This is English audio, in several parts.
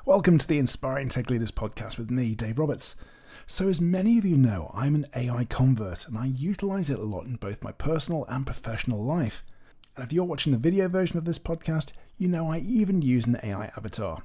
Welcome to the Inspiring Tech Leaders podcast with me, Dave Roberts. So as many of you know, I'm an AI convert and I utilize it a lot in both my personal and professional life. And if you're watching the video version of this podcast, you know I even use an AI avatar.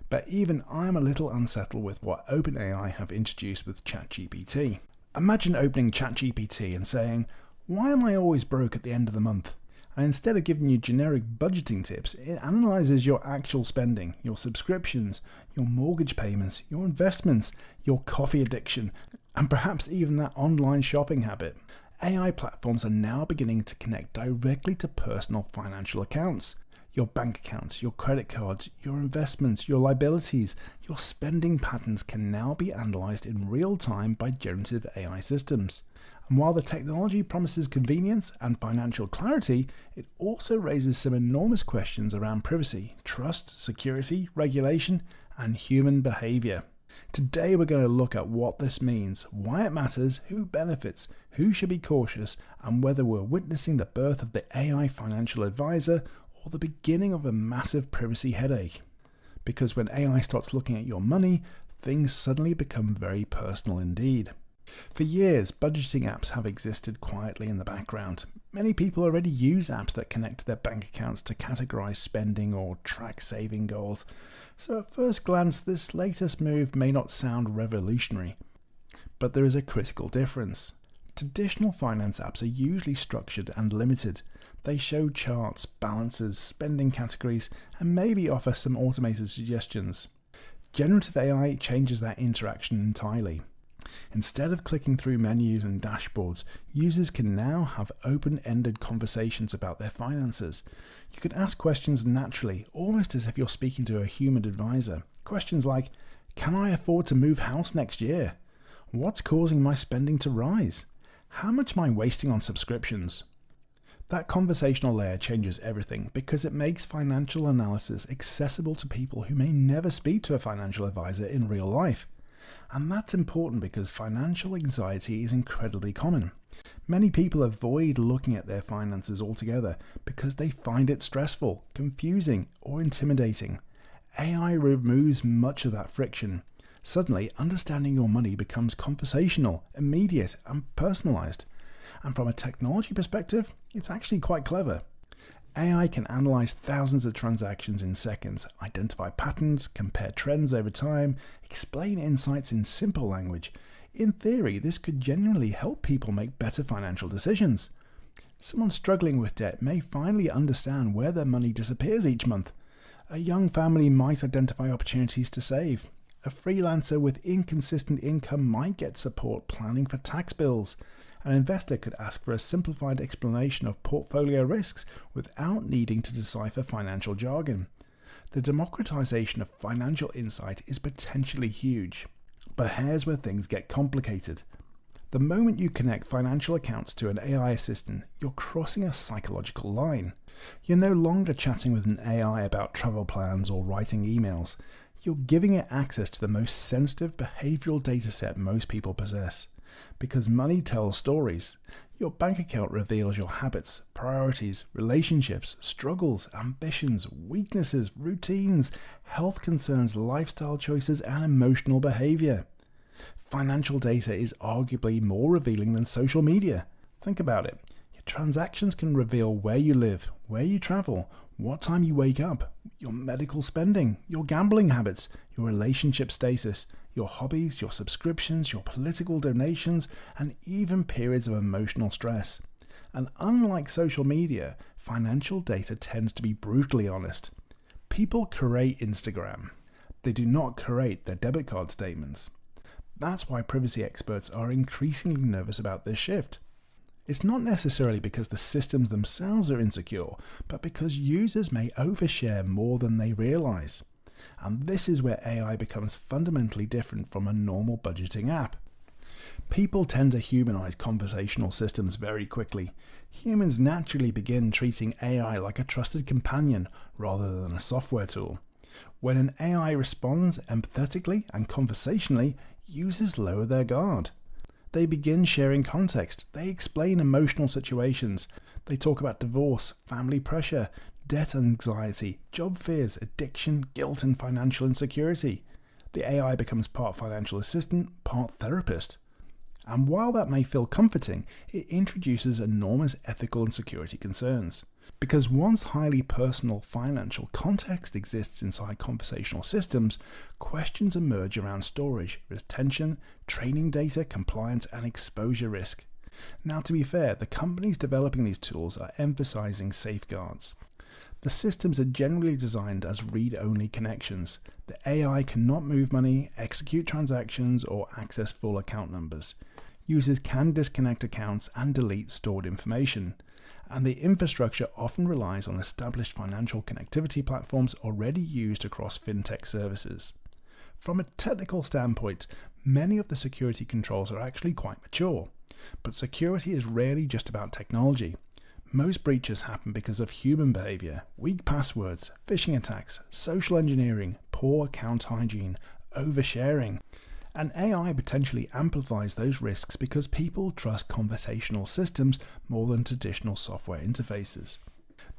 But even I'm a little unsettled with what OpenAI have introduced with ChatGPT. Imagine opening ChatGPT and saying, "Why am I always broke at the end of the month?" And instead of giving you generic budgeting tips, it analyzes your actual spending, your subscriptions, your mortgage payments, your investments, your coffee addiction, and perhaps even that online shopping habit. AI platforms are now beginning to connect directly to personal financial accounts. Your bank accounts, your credit cards, your investments, your liabilities, your spending patterns can now be analyzed in real time by generative AI systems. And while the technology promises convenience and financial clarity, it also raises some enormous questions around privacy, trust, security, regulation, and human behavior. Today we're going to look at what this means, why it matters, who benefits, who should be cautious, and whether we're witnessing the birth of the AI financial advisor or the beginning of a massive privacy headache. Because when AI starts looking at your money, things suddenly become very personal indeed. For years, budgeting apps have existed quietly in the background. Many people already use apps that connect to their bank accounts to categorize spending or track saving goals. So at first glance, this latest move may not sound revolutionary. But there is a critical difference. Traditional finance apps are usually structured and limited. They show charts, balances, spending categories, and maybe offer some automated suggestions. Generative AI changes that interaction entirely. Instead of clicking through menus and dashboards, users can now have open-ended conversations about their finances. You can ask questions naturally, almost as if you're speaking to a human advisor. Questions like, can I afford to move house next year? What's causing my spending to rise? How much am I wasting on subscriptions? That conversational layer changes everything because it makes financial analysis accessible to people who may never speak to a financial advisor in real life. And that's important because financial anxiety is incredibly common. Many people avoid looking at their finances altogether because they find it stressful, confusing, or intimidating. AI removes much of that friction. Suddenly, understanding your money becomes conversational, immediate, and personalized. And from a technology perspective, it's actually quite clever. AI can analyze thousands of transactions in seconds, identify patterns, compare trends over time, explain insights in simple language. In theory, this could genuinely help people make better financial decisions. Someone struggling with debt may finally understand where their money disappears each month. A young family might identify opportunities to save. A freelancer with inconsistent income might get support planning for tax bills. An investor could ask for a simplified explanation of portfolio risks without needing to decipher financial jargon. The democratization of financial insight is potentially huge. But here's where things get complicated. The moment you connect financial accounts to an AI assistant, you're crossing a psychological line. You're no longer chatting with an AI about travel plans or writing emails. You're giving it access to the most sensitive behavioral dataset most people possess. Because money tells stories. Your bank account reveals your habits, priorities, relationships, struggles, ambitions, weaknesses, routines, health concerns, lifestyle choices, and emotional behavior. Financial data is arguably more revealing than social media. Think about it. Your transactions can reveal where you live, where you travel, what time you wake up, your medical spending, your gambling habits, your relationship status, your hobbies, your subscriptions, your political donations, and even periods of emotional stress. And unlike social media, financial data tends to be brutally honest. People curate Instagram. They do not curate their debit card statements. That's why privacy experts are increasingly nervous about this shift. It's not necessarily because the systems themselves are insecure, but because users may overshare more than they realize. And this is where AI becomes fundamentally different from a normal budgeting app. People tend to humanize conversational systems very quickly. Humans naturally begin treating AI like a trusted companion rather than a software tool. When an AI responds empathetically and conversationally, users lower their guard. They begin sharing context. They explain emotional situations. They talk about divorce, family pressure, debt anxiety, job fears, addiction, guilt, and financial insecurity. The AI becomes part financial assistant, part therapist. And while that may feel comforting, it introduces enormous ethical and security concerns. Because once highly personal financial context exists inside conversational systems, questions emerge around storage, retention, training data, compliance, and exposure risk. Now, to be fair, the companies developing these tools are emphasizing safeguards. The systems are generally designed as read-only connections. The AI cannot move money, execute transactions, or access full account numbers. Users can disconnect accounts and delete stored information. And the infrastructure often relies on established financial connectivity platforms already used across fintech services. From a technical standpoint, many of the security controls are actually quite mature. But security is rarely just about technology. Most breaches happen because of human behavior, weak passwords, phishing attacks, social engineering, poor account hygiene, oversharing. And AI potentially amplifies those risks because people trust conversational systems more than traditional software interfaces.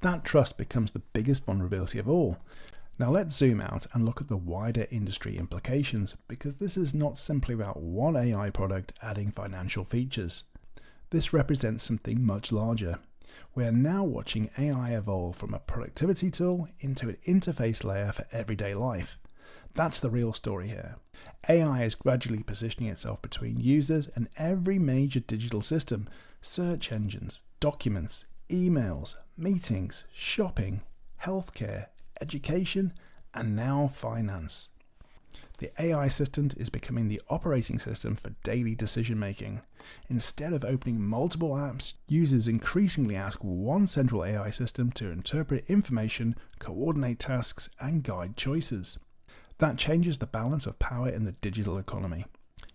That trust becomes the biggest vulnerability of all. Now let's zoom out and look at the wider industry implications, because this is not simply about one AI product adding financial features. This represents something much larger. We are now watching AI evolve from a productivity tool into an interface layer for everyday life. That's the real story here. AI is gradually positioning itself between users and every major digital system: search engines, documents, emails, meetings, shopping, healthcare, education, and now finance. The AI assistant is becoming the operating system for daily decision making. Instead of opening multiple apps, users increasingly ask one central AI system to interpret information, coordinate tasks, and guide choices. That changes the balance of power in the digital economy.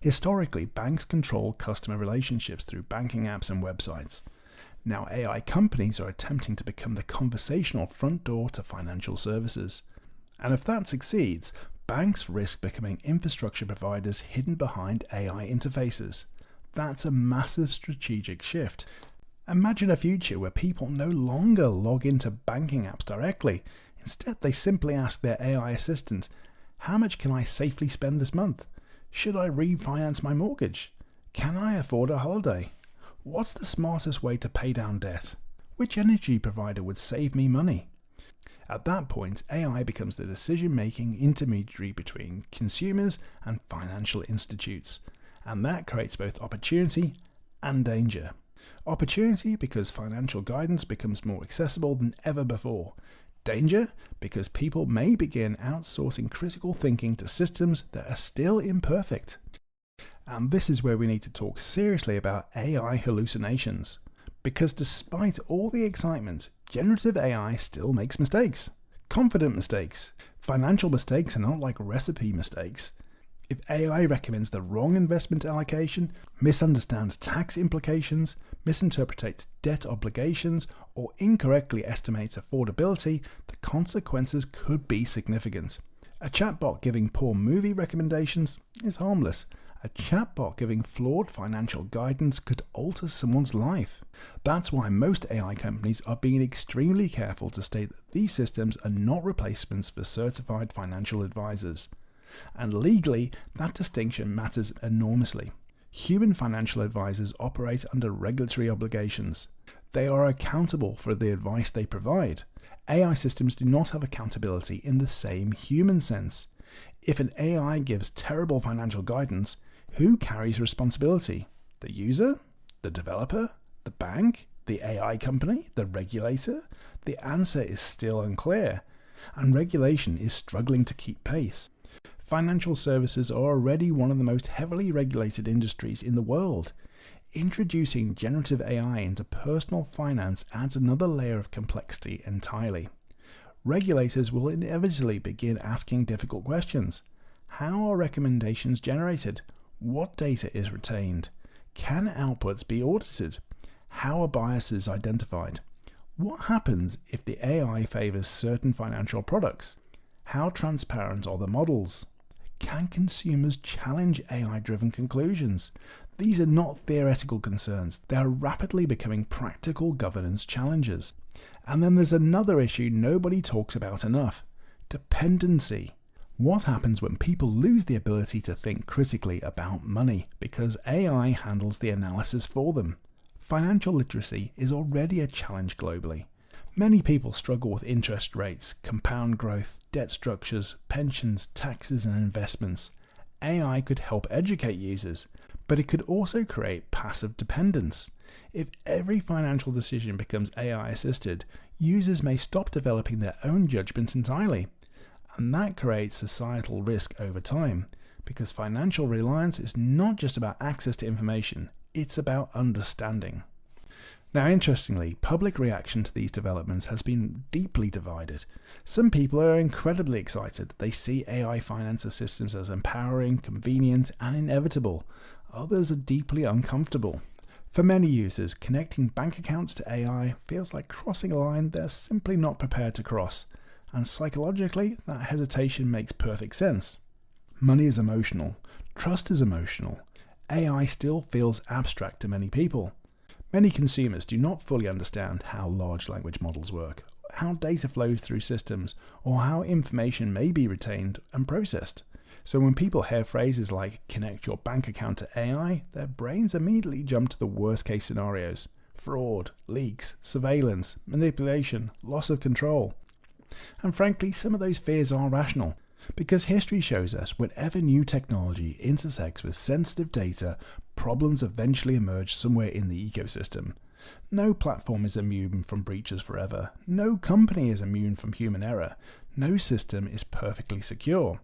Historically, banks control customer relationships through banking apps and websites. Now AI companies are attempting to become the conversational front door to financial services. And if that succeeds, banks risk becoming infrastructure providers hidden behind AI interfaces. That's a massive strategic shift. Imagine a future where people no longer log into banking apps directly. Instead, they simply ask their AI assistant, "How much can I safely spend this month? Should I refinance my mortgage? Can I afford a holiday? What's the smartest way to pay down debt? Which energy provider would save me money?" At that point, AI becomes the decision-making intermediary between consumers and financial institutes. And that creates both opportunity and danger. Opportunity because financial guidance becomes more accessible than ever before. Danger because people may begin outsourcing critical thinking to systems that are still imperfect. And this is where we need to talk seriously about AI hallucinations. Because despite all the excitement, generative AI still makes mistakes. Confident mistakes. Financial mistakes are not like recipe mistakes. If AI recommends the wrong investment allocation, misunderstands tax implications, misinterprets debt obligations, or incorrectly estimates affordability, the consequences could be significant. A chatbot giving poor movie recommendations is harmless. A chatbot giving flawed financial guidance could alter someone's life. That's why most AI companies are being extremely careful to state that these systems are not replacements for certified financial advisors. And legally, that distinction matters enormously. Human financial advisors operate under regulatory obligations. They are accountable for the advice they provide. AI systems do not have accountability in the same human sense. If an AI gives terrible financial guidance, who carries responsibility? The user? The developer? The bank? The AI company? The regulator? The answer is still unclear, and regulation is struggling to keep pace. Financial services are already one of the most heavily regulated industries in the world. Introducing generative AI into personal finance adds another layer of complexity entirely. Regulators will inevitably begin asking difficult questions. How are recommendations generated? What data is retained? Can outputs be audited? How are biases identified? What happens if the AI favors certain financial products? How transparent are the models? Can consumers challenge AI-driven conclusions? These are not theoretical concerns. They are rapidly becoming practical governance challenges. And then there's another issue nobody talks about enough: dependency. What happens when people lose the ability to think critically about money because AI handles the analysis for them? Financial literacy is already a challenge globally. Many people struggle with interest rates, compound growth, debt structures, pensions, taxes, and investments. AI could help educate users, but it could also create passive dependence. If every financial decision becomes AI assisted, users may stop developing their own judgments entirely. And that creates societal risk over time, because financial reliance is not just about access to information, it's about understanding. Now, interestingly, public reaction to these developments has been deeply divided. Some people are incredibly excited. They see AI finance systems as empowering, convenient, and inevitable. Others are deeply uncomfortable. For many users, connecting bank accounts to AI feels like crossing a line they're simply not prepared to cross. And psychologically, that hesitation makes perfect sense. Money is emotional. Trust is emotional. AI still feels abstract to many people. Many consumers do not fully understand how large language models work, how data flows through systems, or how information may be retained and processed. So when people hear phrases like "connect your bank account to AI," their brains immediately jump to the worst case scenarios: fraud, leaks, surveillance, manipulation, loss of control. And frankly, some of those fears are rational, because history shows us whenever new technology intersects with sensitive data, problems eventually emerge somewhere in the ecosystem. No platform is immune from breaches forever. No company is immune from human error. No system is perfectly secure.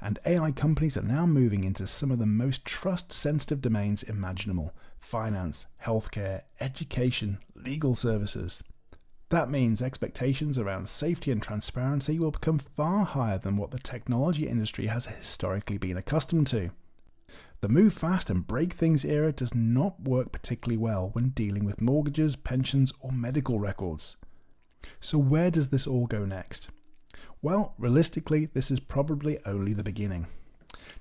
And AI companies are now moving into some of the most trust-sensitive domains imaginable: finance, healthcare, education, legal services. That means expectations around safety and transparency will become far higher than what the technology industry has historically been accustomed to. The move fast and break things era does not work particularly well when dealing with mortgages, pensions, or medical records. So where does this all go next? Well, realistically, this is probably only the beginning.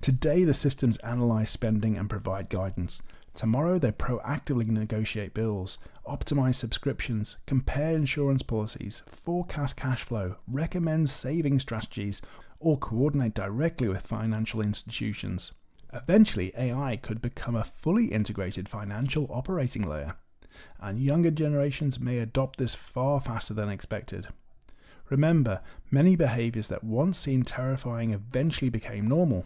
Today, the systems analyze spending and provide guidance. Tomorrow, they proactively negotiate bills, optimize subscriptions, compare insurance policies, forecast cash flow, recommend saving strategies, or coordinate directly with financial institutions. Eventually, AI could become a fully integrated financial operating layer, and younger generations may adopt this far faster than expected. Remember, many behaviors that once seemed terrifying eventually became normal.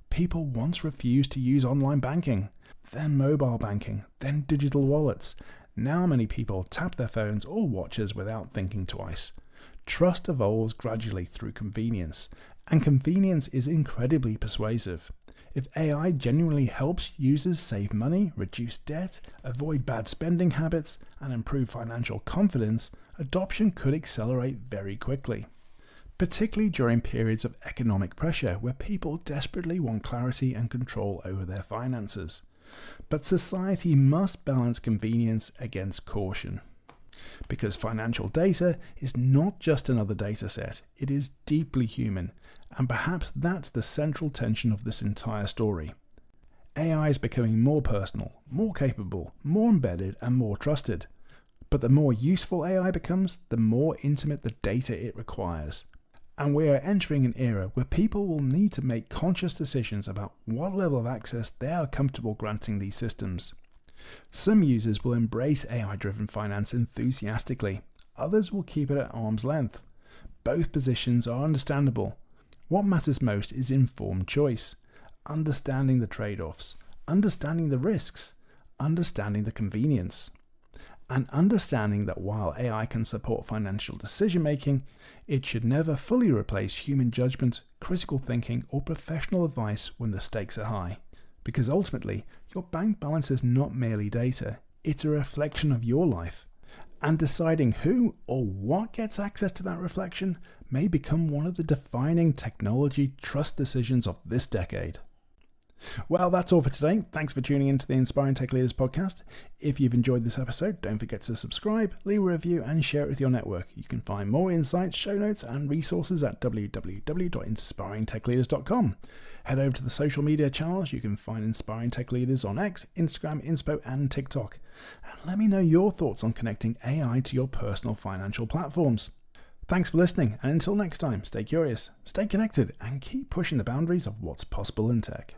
People once refused to use online banking, then mobile banking, then digital wallets. Now many people tap their phones or watches without thinking twice. Trust evolves gradually through convenience, and convenience is incredibly persuasive. If AI genuinely helps users save money, reduce debt, avoid bad spending habits, and improve financial confidence, adoption could accelerate very quickly, particularly during periods of economic pressure where people desperately want clarity and control over their finances. But society must balance convenience against caution, because financial data is not just another data set, it is deeply human, and perhaps that's the central tension of this entire story. AI is becoming more personal, more capable, more embedded, and more trusted. But the more useful AI becomes, the more intimate the data it requires. And we are entering an era where people will need to make conscious decisions about what level of access they are comfortable granting these systems. Some users will embrace AI-driven finance enthusiastically. Others will keep it at arm's length. Both positions are understandable. What matters most is informed choice, understanding the trade-offs, understanding the risks, understanding the convenience, and understanding that while AI can support financial decision-making, it should never fully replace human judgment, critical thinking, or professional advice when the stakes are high. Because ultimately, your bank balance is not merely data, it's a reflection of your life. And deciding who or what gets access to that reflection may become one of the defining technology trust decisions of this decade. Well, that's all for today. Thanks for tuning into the Inspiring Tech Leaders podcast. If you've enjoyed this episode, don't forget to subscribe, leave a review, and share it with your network. You can find more insights, show notes, and resources at www.inspiringtechleaders.com. Head over to the social media channels. You can find Inspiring Tech Leaders on X, Instagram, Inspo, and TikTok. And let me know your thoughts on connecting AI to your personal financial platforms. Thanks for listening, and until next time, stay curious, stay connected, and keep pushing the boundaries of what's possible in tech.